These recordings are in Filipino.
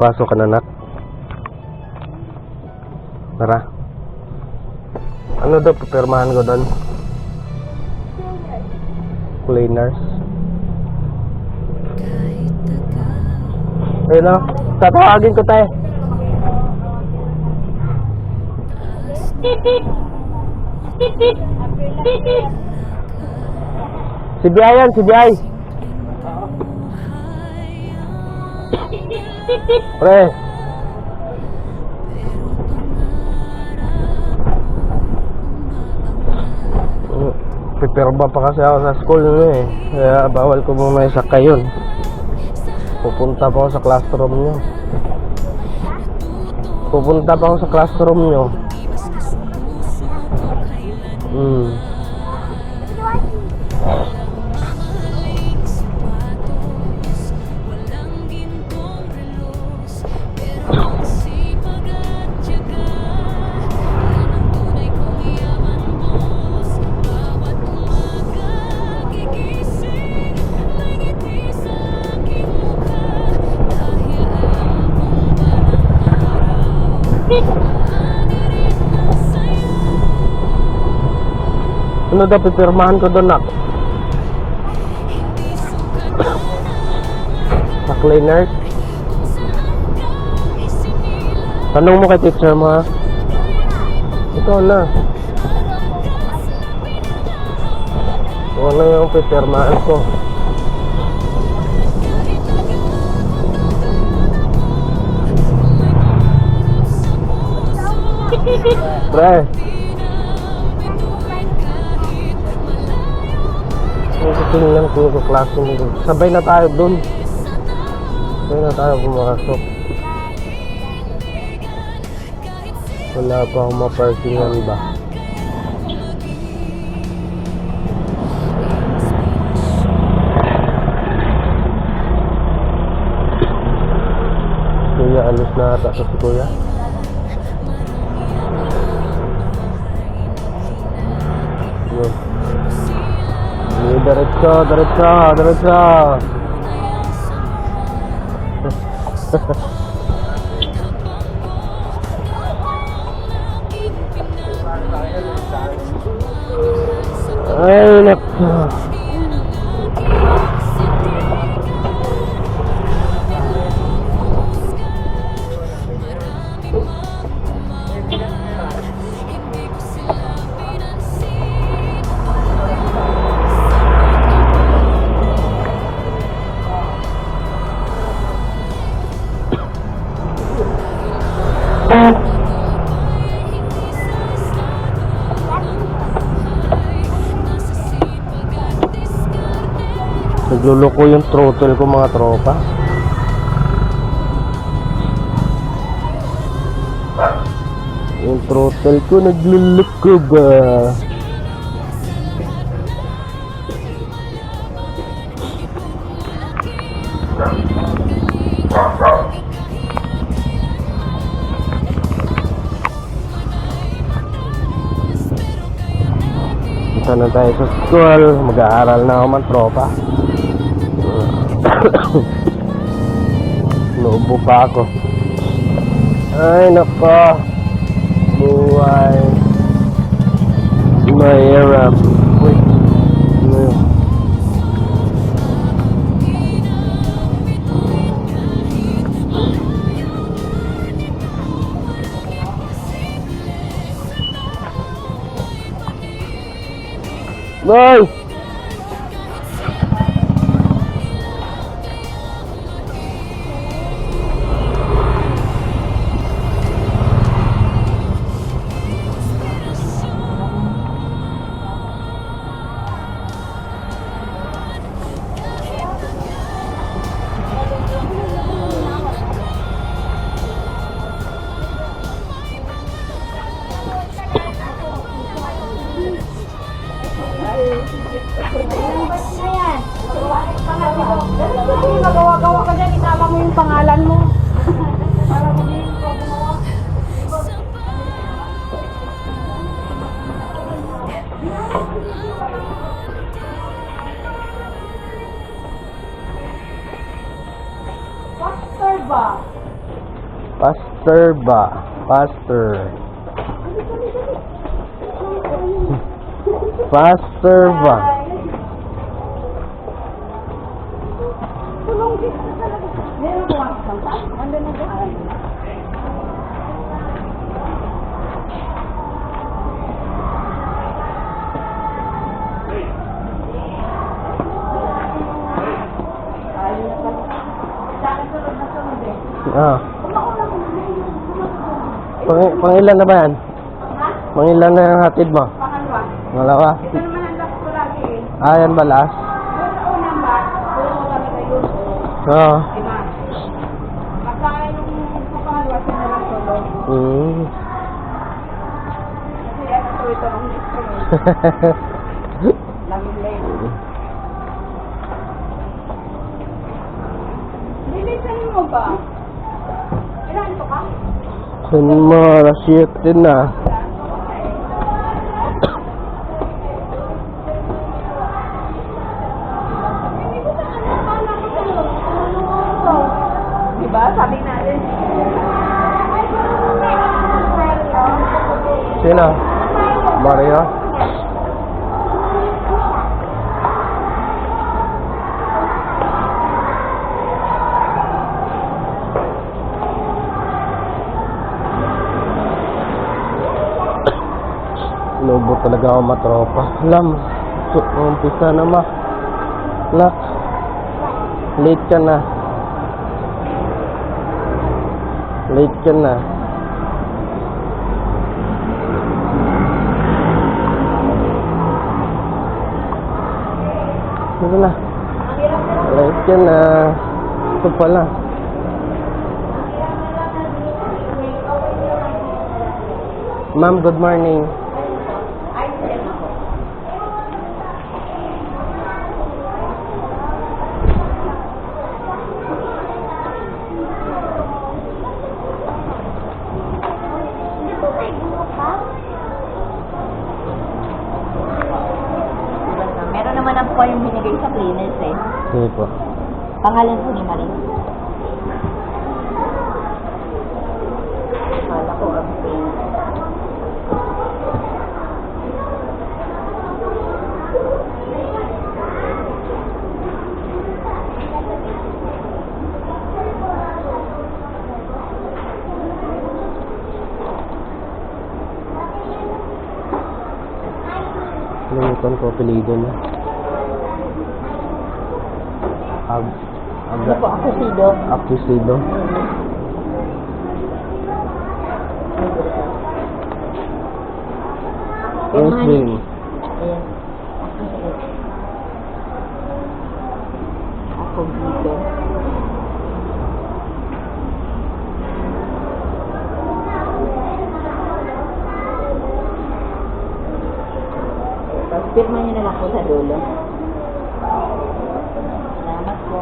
Papasok ka na, nak. Tara. Ano daw pipirmahan ko doon? Cleaners. Ayun o. Tatawagin ko tayo. Si Biay yan, si Biay. Pre. Pipirma pa kasi ako sa school eh. Kaya bawal ko muna isakay yun. Pupunta pa ako sa classroom nyo. Ano daw pipirmahan ko doon, nak? Sa cleaners? Tanong mo kay teacher mo, ha? Ito na. Ito na yung pipirmahan ko. Pre. Tingnan ko yung klase mo doon. Sabay na tayo doon. Sabay na tayo pumasok. Wala pa akong maparkingan ba? Kuya, alis na ata sa si Kuya. Yun. Diretso. Ay, nako. Nagluloko yung throttle ko, mga tropa. Yung throttle ko nagluloko ba? Punta na tayo sa school. Mag-aaral na ako, mga tropa. Nuubo pa ako. Ay nako, buhay mahirap. Wait, ano yun? Boy! Pastor ba? Pastor. Pastor ba? Ah. Pangilan na ba yan? Pangilan na yung hatid mo? Pangalawa. Ito naman ang last ko lagi eh. Ah, yan ba last? Doon sa unang batch, doon ko kami kayo. Oo. Diba? Pagkain nung pangalawa, siya na lang solo. Kasi ano to ito ang gusto mo. Laging late. Lilisan mo ba? Ilan ito ka? Sen mo, shit din na. Diba? Sabi natin. Sino? Mario? Lobo talaga ako matropa. Alam, umpisa na ma. Lak. Late ka na. Late ka na. Sige na. Late ka na. Ito pala. Ma'am, good morning. Meron naman ang po yung binigay sa cleaners eh. Sige po. Pangalan po ni Marie. Kala ko ang pain. Limitan ko apelido na. Ano po ako sido? Akusido. Yes, Jane. Ayan. Ako dito. Tapos pirma niyo na lang po sa dulo. Salamat po.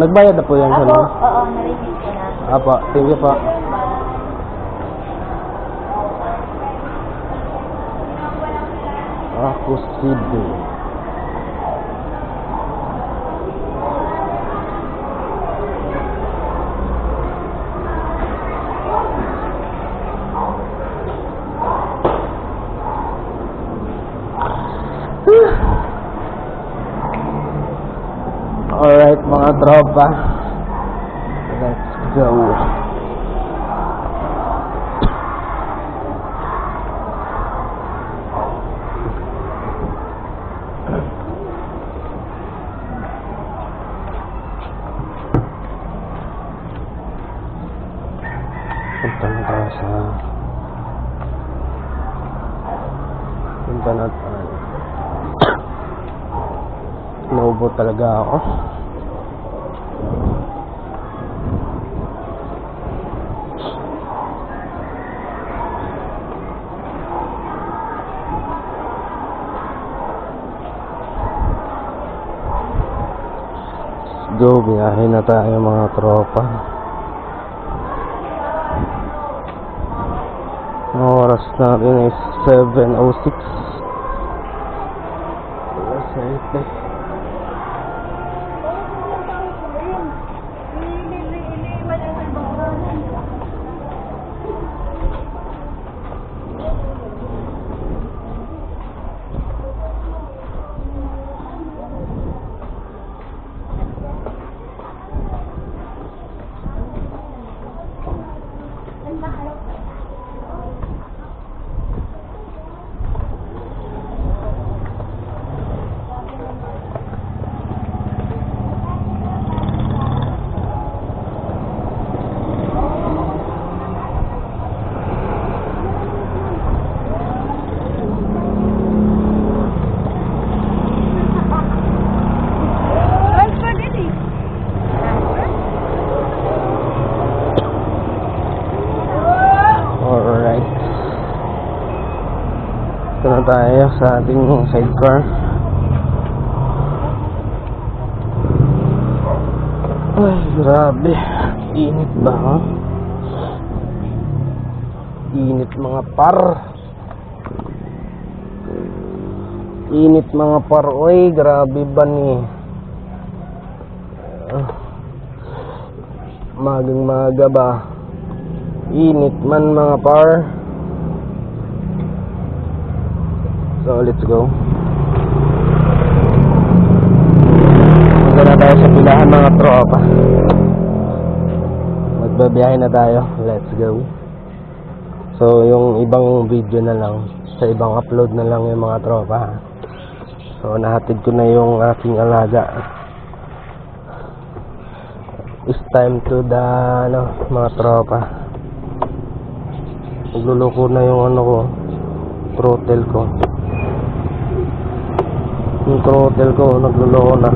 Nagbayad na po yan sa Apo, oo, narinig ko na. Apo, thank you po. Akusido. Alright mga tropa, let's go. Punta na tayo sa punta na tayo. Naubo talaga ako. Go, biyahe na tayo mga tropa. Ang oras natin ay 7:06. Alright. Ito na tayo sa ating sidecar. Ay, grabe. Init ba, ha? Init mga par. Init mga par. Uy, grabe ba ni? Magang maga ba? Init man mga par. So let's go. Punta na tayo sa pilahan mga tropa. Magbabiyahe na tayo. Let's go. So yung ibang video na lang, sa ibang upload na lang yung mga tropa. So nahatid ko na yung aking alaga. It's time to the mga tropa. Nagluloko na yung ko, throttle ko. Yung throttle ko nagluloko na.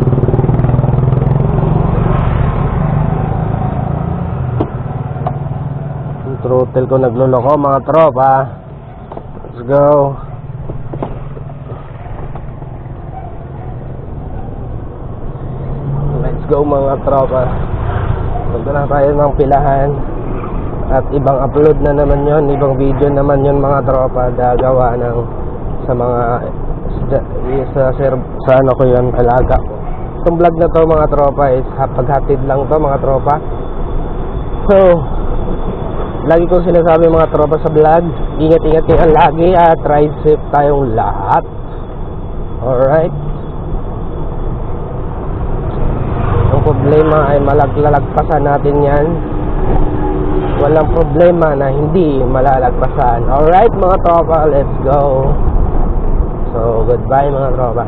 Yung throttle ko nagluloko mga tropa. Let's go. Let's go mga tropa. Punta na tayo ng pilahan. At ibang upload na naman yon, ibang video naman yon mga tropa, gagawa ng sa mga sa ano ko yon, alaga ko. Itong vlog na to mga tropa is paghatid lang to mga tropa. So lagi ko sinasabi mga tropa sa vlog, ingat-ingat kayo lagi at ride safe tayong lahat. Alright. Ang problema ay malalagpasan natin yan. Walang problema na hindi malalagpasan. Alright mga tropa, let's go. So goodbye mga tropa.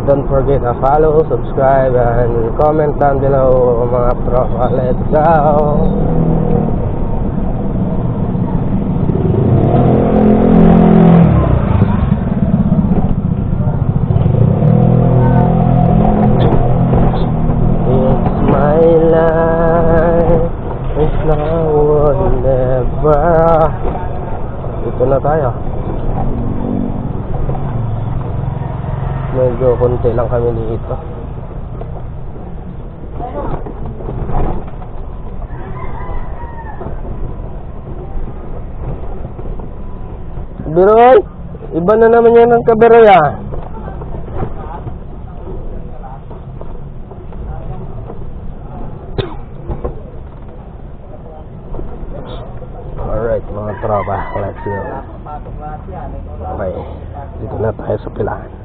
Don't forget to follow, subscribe, and comment down below mga tropa. Let's go. It's my life. It's now or never. Dito na tayo. Medyo konti lang kami dito. Biroy, iba na naman yan ng kabiroy ah. Alright mga tropa, let's go. Okay, dito na tayo sa pilahan.